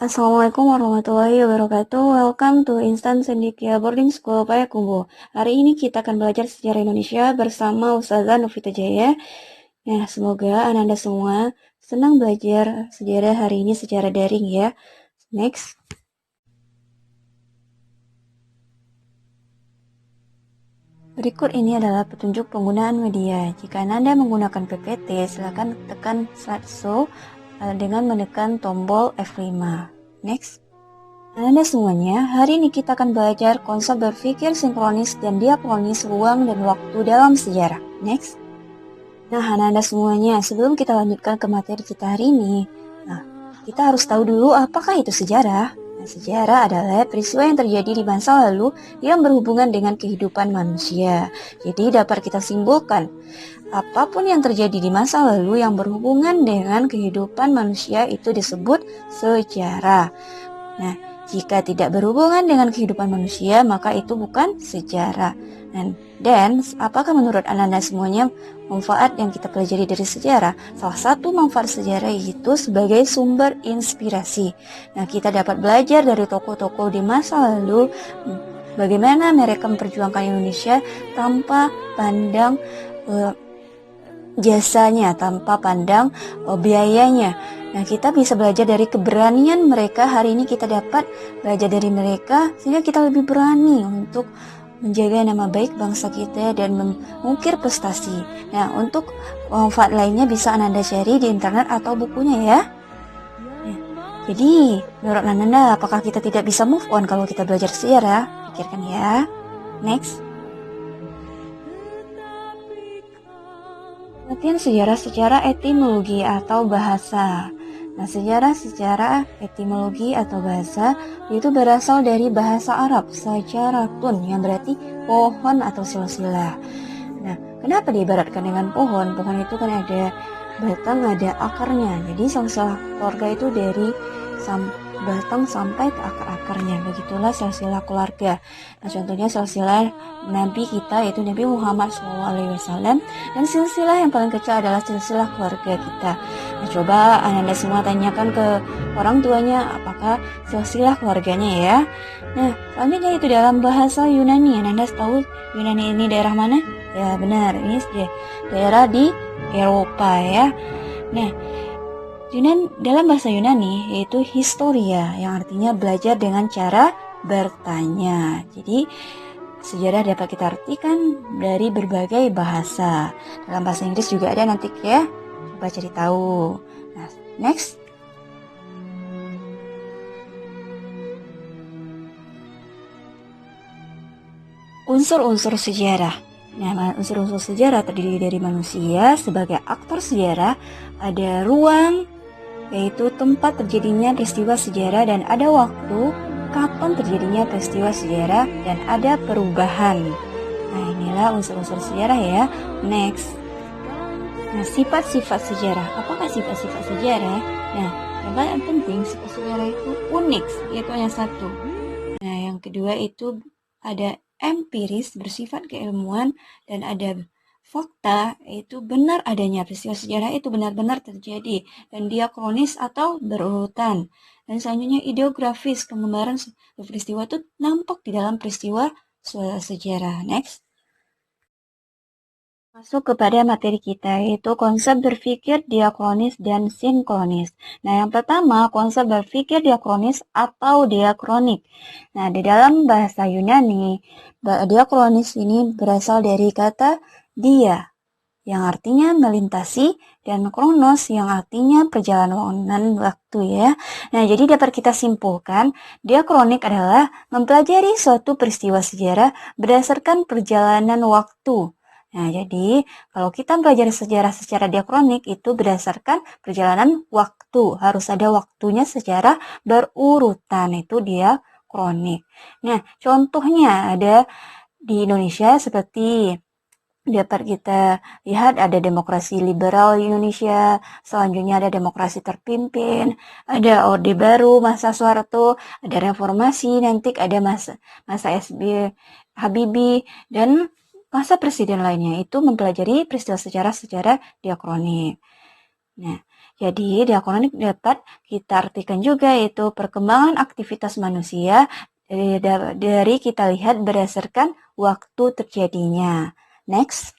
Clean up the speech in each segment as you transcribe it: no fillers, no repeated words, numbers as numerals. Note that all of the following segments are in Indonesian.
Assalamualaikum warahmatullahi wabarakatuh. Welcome to Instant Sendikia Boarding School Payakumbuh. Hari ini kita akan belajar sejarah Indonesia bersama Ustazah Novita Jaya. Nah, semoga Anda semua senang belajar sejarah hari ini secara daring ya. Next. Berikut ini adalah petunjuk penggunaan media. Jika Anda menggunakan PPT, silakan tekan slide show dengan menekan tombol F5. Next. Anda semuanya, hari ini kita akan belajar konsep berpikir sinkronis dan diakronis ruang dan waktu dalam sejarah. Next. Nah, Anda semuanya, sebelum kita lanjutkan ke materi kita hari ini, kita harus tahu dulu apakah itu sejarah. Nah, sejarah adalah peristiwa yang terjadi di masa lalu yang berhubungan dengan kehidupan manusia. Jadi dapat kita simpulkan, apapun yang terjadi di masa lalu yang berhubungan dengan kehidupan manusia itu disebut sejarah. Nah, jika tidak berhubungan dengan kehidupan manusia, maka itu bukan sejarah. Dan apakah menurut Anda semuanya manfaat yang kita pelajari dari sejarah? Salah satu manfaat sejarah itu sebagai sumber inspirasi. Nah, kita dapat belajar dari tokoh-tokoh di masa lalu bagaimana mereka memperjuangkan Indonesia tanpa pandang jasanya, tanpa pandang biayanya. Nah, kita bisa belajar dari keberanian mereka. Hari ini kita dapat belajar dari mereka sehingga kita lebih berani untuk menjaga nama baik bangsa kita dan mengukir prestasi. Nah, untuk manfaat lainnya bisa Anda cari di internet atau bukunya ya. Jadi, menurut Anda, apakah kita tidak bisa move on kalau kita belajar sejarah? Pikirkan ya. Next. Pengertian sejarah secara etimologi atau bahasa. Nah, sejarah secara etimologi atau bahasa itu berasal dari bahasa Arab syajaratun yang berarti pohon atau silsilah. Nah, kenapa diibaratkan dengan pohon? Pohon itu kan ada batang, ada akarnya. Jadi silsilah keluarga itu dari batang sampai ke akar-akarnya. Begitulah silsilah keluarga. Nah, contohnya silsilah Nabi kita yaitu Nabi Muhammad SAW, dan silsilah yang paling kecil adalah silsilah keluarga kita. Nah, coba Anda semua tanyakan ke orang tuanya apakah silsilah keluarganya ya. Nah, selanjutnya itu dalam bahasa Yunani. Anda tahu Yunani ini daerah mana? Ya benar, ini daerah di Eropa ya. Nah, dalam bahasa Yunani yaitu historia yang artinya belajar dengan cara bertanya. Jadi sejarah dapat kita artikan dari berbagai bahasa. Dalam bahasa Inggris juga ada nanti ya. Coba cari tahu. Nah, next. Unsur-unsur sejarah. Nah, unsur-unsur sejarah terdiri dari manusia sebagai aktor sejarah, ada ruang, yaitu tempat terjadinya peristiwa sejarah, dan ada waktu, kapan terjadinya peristiwa sejarah, dan ada perubahan. Nah, inilah unsur-unsur sejarah ya. Next. Nah, sifat-sifat sejarah. Apakah sifat-sifat sejarah? Nah, yang paling penting sifat sejarah itu unik, yaitu hanya satu. Nah, yang kedua itu ada empiris, bersifat keilmuan, dan ada fakta, yaitu benar adanya peristiwa sejarah itu benar-benar terjadi, dan diakronis atau berurutan. Dan selanjutnya ideografis, penggambaran peristiwa itu nampak di dalam peristiwa sejarah. Next. Masuk kepada materi kita, yaitu konsep berpikir diakronis dan sinkronis. Nah, yang pertama, konsep berpikir diakronis atau diakronik. Nah, di dalam bahasa Yunani, diakronis ini berasal dari kata dia, yang artinya melintasi, dan kronos yang artinya perjalanan waktu ya. Nah, jadi dapat kita simpulkan, diakronik adalah mempelajari suatu peristiwa sejarah berdasarkan perjalanan waktu. Nah, jadi kalau kita belajar sejarah secara diakronik itu berdasarkan perjalanan waktu. Harus ada waktunya secara berurutan, itu diakronik. Nah, contohnya ada di Indonesia seperti dapat kita lihat ada demokrasi liberal di Indonesia, selanjutnya ada demokrasi terpimpin, ada Orde Baru, masa Soeharto, ada reformasi, nanti ada masa SB Habibie, dan masa presiden lainnya itu mempelajari peristiwa sejarah secara diakronik. Nah, Jadi, diakronik dapat kita artikan juga yaitu perkembangan aktivitas manusia dari kita lihat berdasarkan waktu terjadinya. Next.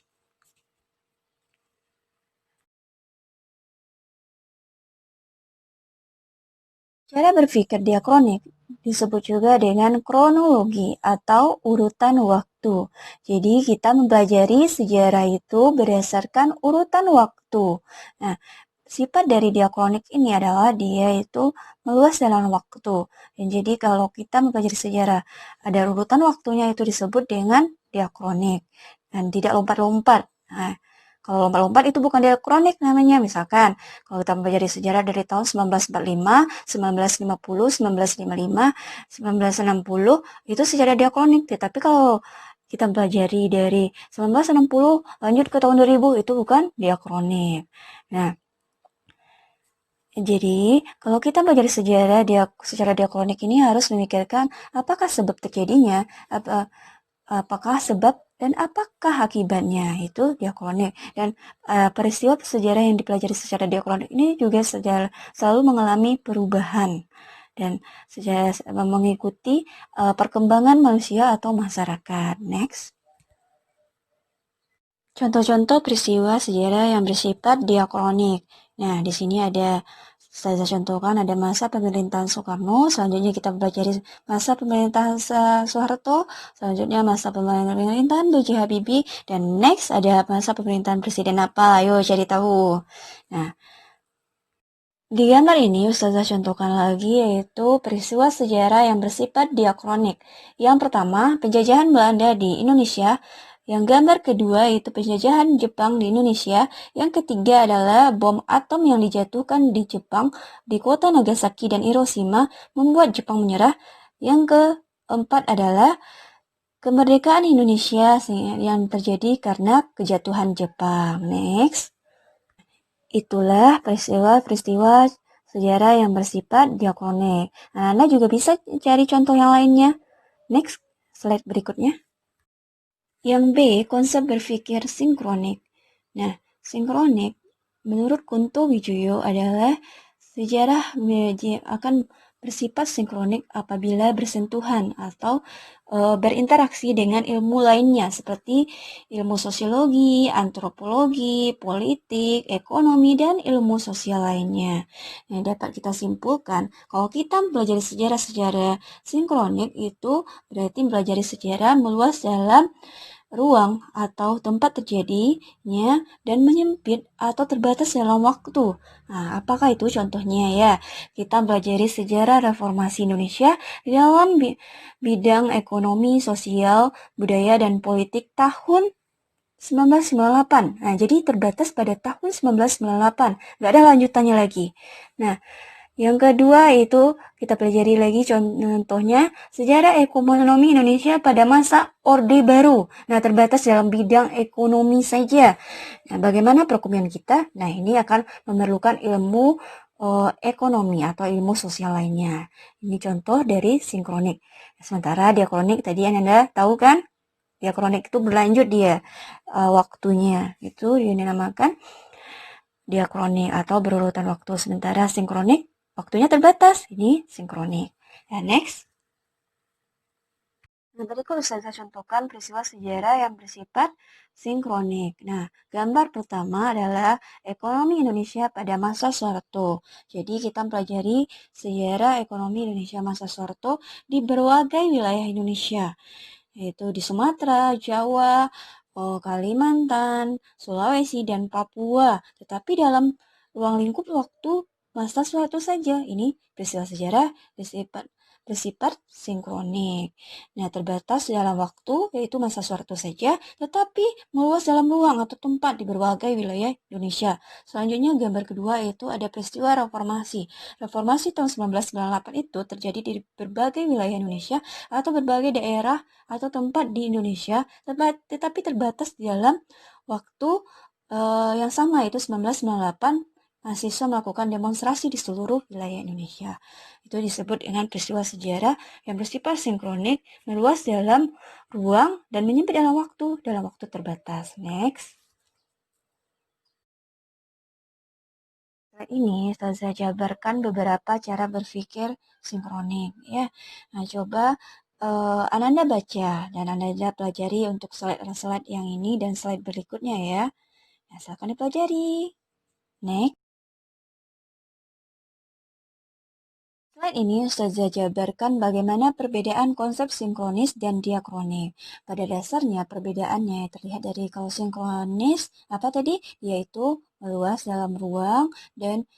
Cara berpikir diakronik disebut juga dengan kronologi atau urutan waktu. Jadi kita mempelajari sejarah itu berdasarkan urutan waktu. Nah, sifat dari diakronik ini adalah dia itu meluas dalam waktu. Dan jadi kalau kita mempelajari sejarah, ada urutan waktunya itu disebut dengan diakronik. Dan tidak lompat-lompat. Nah, kalau lompat-lompat itu bukan diakronik namanya. Misalkan, kalau kita mempelajari sejarah dari tahun 1945, 1950, 1955, 1960, itu sejarah diakronik. Tapi kalau kita pelajari dari 1960 lanjut ke tahun 2000, itu bukan diakronik. Nah, jadi, kalau kita belajar sejarah secara diakronik ini harus memikirkan apakah sebab terjadinya, apakah sebab dan apakah akibatnya, itu diakronik. Dan peristiwa sejarah yang dipelajari secara diakronik ini juga selalu mengalami perubahan dan mengikuti perkembangan manusia atau masyarakat. Next. Contoh-contoh peristiwa sejarah yang bersifat diakronik. Nah, di sini saya contohkan ada masa pemerintahan Soekarno, selanjutnya kita pelajari masa pemerintahan Soeharto, selanjutnya masa pemerintahan B.J. Habibie, dan next ada masa pemerintahan presiden apa? Ayo cari tahu. Nah, di gambar ini Ustazah contohkan lagi yaitu peristiwa sejarah yang bersifat diakronik. Yang pertama, penjajahan Belanda di Indonesia. Yang gambar kedua yaitu penjajahan Jepang di Indonesia. Yang ketiga adalah bom atom yang dijatuhkan di Jepang di kota Nagasaki dan Hiroshima membuat Jepang menyerah. Yang keempat adalah kemerdekaan Indonesia yang terjadi karena kejatuhan Jepang. Next. Itulah peristiwa-peristiwa sejarah yang bersifat diakronik. Nah, Anda juga bisa cari contoh yang lainnya. Next, slide berikutnya. Yang B, konsep berpikir sinkronik. Nah, sinkronik menurut Kunto Wijoyo adalah sejarah akan bersifat sinkronik apabila bersentuhan atau berinteraksi dengan ilmu lainnya seperti ilmu sosiologi, antropologi, politik, ekonomi, dan ilmu sosial lainnya. Nah, dapat kita simpulkan kalau kita belajar sejarah secara sinkronik itu berarti belajar sejarah meluas dalam ruang atau tempat terjadinya dan menyempit atau terbatas dalam waktu. Nah, apakah itu contohnya ya? Kita belajar sejarah reformasi Indonesia dalam bidang ekonomi, sosial, budaya, dan politik tahun 1998. Nah, jadi terbatas pada tahun 1998. Nggak ada lanjutannya lagi. Nah, yang kedua itu kita pelajari lagi contohnya sejarah ekonomi Indonesia pada masa Orde Baru. Nah, terbatas dalam bidang ekonomi saja. Nah, bagaimana perekonomian kita? Nah, ini akan memerlukan ilmu ekonomi atau ilmu sosial lainnya. Ini contoh dari sinkronik. Sementara diakronik tadi Anda tahu kan? Diakronik itu berlanjut dia waktunya. Itu dinamakan diakronik atau berurutan waktu. Sementara sinkronik waktunya terbatas. Ini sinkronik. Dan next. Nah, tadi kalau saya contohkan peristiwa sejarah yang bersifat sinkronik. Nah, gambar pertama adalah ekonomi Indonesia pada masa Soeharto. Jadi kita mempelajari sejarah ekonomi Indonesia masa Soeharto di berbagai wilayah Indonesia, yaitu di Sumatera, Jawa, Kalimantan, Sulawesi, dan Papua. Tetapi dalam ruang lingkup waktu masa Soeharto saja. Ini peristiwa sejarah bersifat sinkronik. Nah, terbatas dalam waktu, yaitu masa Soeharto saja, tetapi meluas dalam ruang atau tempat di berbagai wilayah Indonesia. Selanjutnya, gambar kedua yaitu ada peristiwa reformasi. Reformasi tahun 1998 itu terjadi di berbagai wilayah Indonesia atau berbagai daerah atau tempat di Indonesia, tetapi terbatas di dalam waktu yang sama, yaitu 1998 mahasiswa melakukan demonstrasi di seluruh wilayah Indonesia. Itu disebut dengan peristiwa sejarah yang bersifat sinkronik, meluas dalam ruang, dan menyempit dalam waktu terbatas. Next. Ini saya jabarkan beberapa cara berpikir sinkronik ya. Nah, coba Ananda baca dan Ananda pelajari untuk slide-slide yang ini dan slide berikutnya ya. Nah, silakan dipelajari. Next. Slide ini Ustazah jabarkan bagaimana perbedaan konsep sinkronis dan diakronik. Pada dasarnya perbedaannya terlihat dari kalau sinkronis apa tadi? Yaitu meluas dalam ruang dan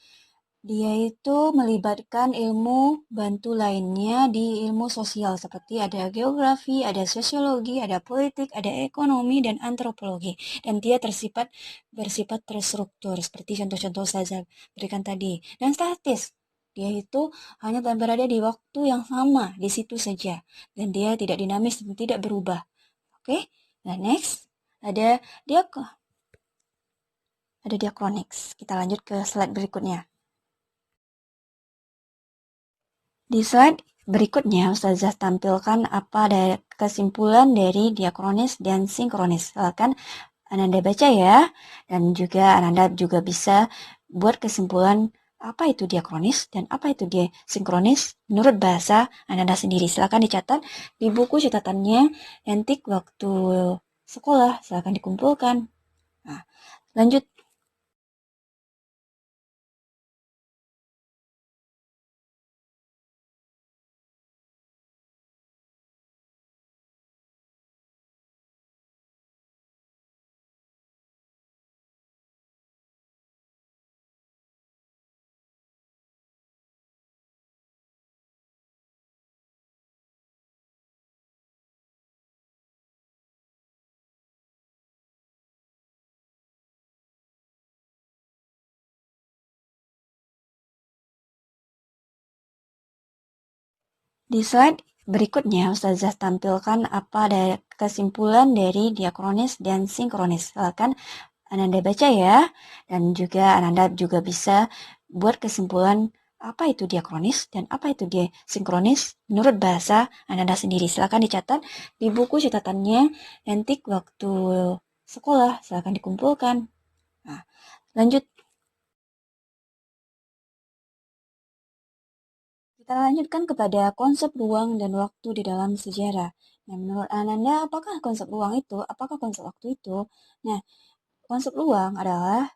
dia itu melibatkan ilmu bantu lainnya di ilmu sosial seperti ada geografi, ada sosiologi, ada politik, ada ekonomi, dan antropologi. Dan dia bersifat terstruktur seperti contoh-contoh saya berikan tadi. Dan statis, dia itu hanya berada di waktu yang sama di situ saja. Dan dia tidak dinamis dan tidak berubah. Oke, nah next ada diachronics. Kita lanjut ke slide berikutnya. Di slide berikutnya, Ustazah tampilkan apa dari kesimpulan dari diakronis dan sinkronis. Silakan Ananda baca ya, dan juga Ananda juga bisa buat kesimpulan apa itu diakronis dan apa itu dia sinkronis menurut bahasa Ananda sendiri. Silakan dicatat di buku catatannya Entik waktu sekolah. Silakan dikumpulkan. Nah, lanjut. Di slide berikutnya, Ustazah tampilkan apa dari kesimpulan dari diakronis dan sinkronis. Silakan Ananda baca ya, dan juga Ananda juga bisa buat kesimpulan apa itu diakronis dan apa itu dia sinkronis menurut bahasa Ananda sendiri. Silakan dicatat di buku catatannya Entik waktu sekolah. Silakan dikumpulkan. Nah, lanjut. Kita lanjutkan kepada konsep ruang dan waktu di dalam sejarah. Nah, menurut Ananda, apakah konsep ruang itu? Apakah konsep waktu itu? Nah, konsep ruang adalah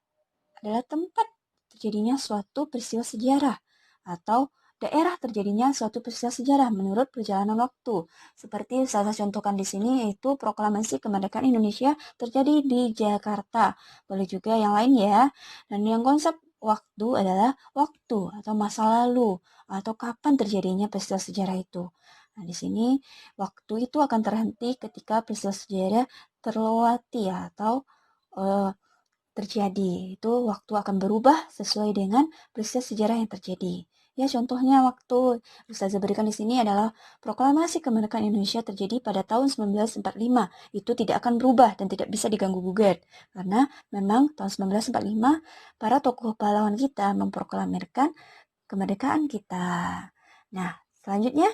tempat terjadinya suatu peristiwa sejarah atau daerah terjadinya suatu peristiwa sejarah menurut perjalanan waktu. Seperti salah satu contohkan di sini yaitu proklamasi kemerdekaan Indonesia terjadi di Jakarta. Boleh juga yang lain ya. Dan yang konsep waktu adalah waktu atau masa lalu atau kapan terjadinya peristiwa sejarah itu. Nah, di sini waktu itu akan terhenti ketika peristiwa sejarah terlewati atau uh, terjadi. Itu waktu akan berubah sesuai dengan peristiwa sejarah yang terjadi. Ya, contohnya waktu Ustazah berikan di sini adalah proklamasi kemerdekaan Indonesia terjadi pada tahun 1945. Itu tidak akan berubah dan tidak bisa diganggu gugat. Karena memang tahun 1945 para tokoh pahlawan kita memproklamirkan kemerdekaan kita. Nah, selanjutnya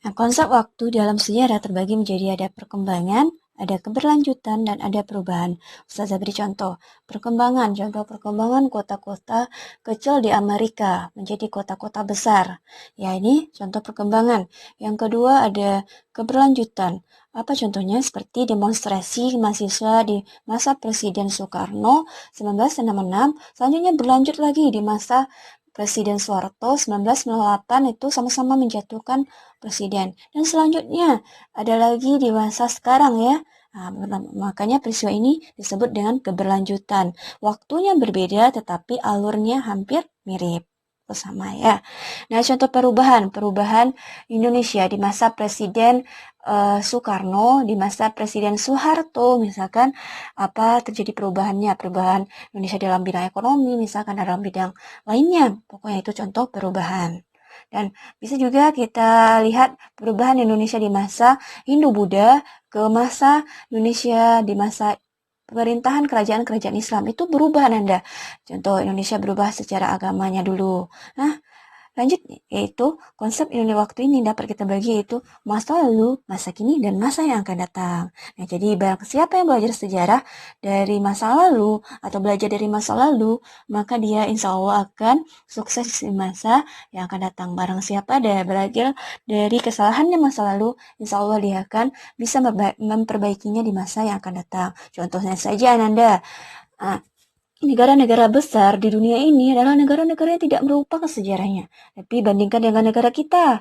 Nah, konsep waktu dalam sejarah terbagi menjadi ada perkembangan, ada keberlanjutan, dan ada perubahan. Ustazah beri contoh. Contoh perkembangan kota-kota kecil di Amerika menjadi kota-kota besar. Ya, ini contoh perkembangan. Yang kedua ada keberlanjutan. Apa contohnya? Seperti demonstrasi mahasiswa di masa Presiden Soekarno 1966, selanjutnya berlanjut lagi di masa Presiden Soeharto 1998 itu sama-sama menjatuhkan presiden. Dan selanjutnya ada lagi di masa sekarang ya. Nah, makanya peristiwa ini disebut dengan keberlanjutan. Waktunya berbeda tetapi alurnya hampir mirip. Sama ya. Nah, contoh perubahan Indonesia di masa Presiden Soekarno, di masa Presiden Soeharto, misalkan apa terjadi perubahan Indonesia dalam bidang ekonomi, misalkan dalam bidang lainnya. Pokoknya itu contoh perubahan. Dan bisa juga kita lihat perubahan Indonesia di masa Hindu-Buddha ke masa Indonesia di masa pemerintahan kerajaan-kerajaan Islam itu berubah Nanda. Contoh Indonesia berubah secara agamanya dulu. Nah, Lanjut, yaitu konsep nilai waktu ini dapat kita bagi yaitu masa lalu, masa kini, dan masa yang akan datang. Nah, jadi barang siapa yang belajar sejarah dari masa lalu atau belajar dari masa lalu, maka dia insya Allah akan sukses di masa yang akan datang. Barang siapa dia belajar dari kesalahannya masa lalu, insya Allah dia akan bisa memperbaikinya di masa yang akan datang. Contohnya saja Ananda, negara-negara besar di dunia ini adalah negara-negara yang tidak merupakan sejarahnya. Tapi bandingkan dengan negara kita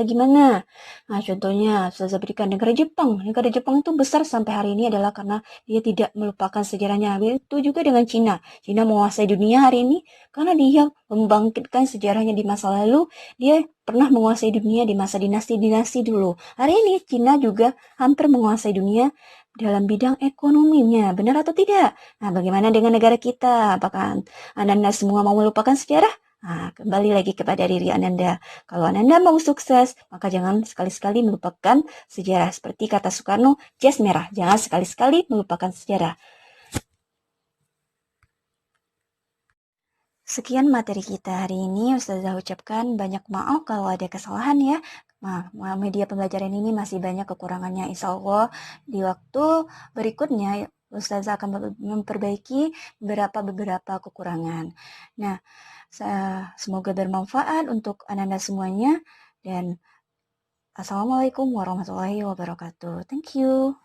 gimana? Nah, contohnya, saya berikan negara Jepang. Negara Jepang itu besar sampai hari ini adalah karena dia tidak melupakan sejarahnya. Itu juga dengan Cina. Cina menguasai dunia hari ini karena dia membangkitkan sejarahnya di masa lalu. Dia pernah menguasai dunia di masa dinasti-dinasti dulu. Hari ini Cina juga hampir menguasai dunia dalam bidang ekonominya. Benar atau tidak? Nah, bagaimana dengan negara kita? Apakah Ananda semua mau melupakan sejarah? Nah, kembali lagi kepada diri Ananda. Kalau Ananda mau sukses, maka jangan sekali-sekali melupakan sejarah. Seperti kata Soekarno, jas merah. Jangan sekali-sekali melupakan sejarah. Sekian materi kita hari ini. Ustazah ucapkan banyak maaf kalau ada kesalahan ya. Nah, media pembelajaran ini masih banyak kekurangannya. Insya Allah di waktu berikutnya Ustazah akan memperbaiki beberapa kekurangan. Nah, semoga bermanfaat untuk Ananda semuanya. Dan Assalamualaikum warahmatullahi wabarakatuh. Thank you.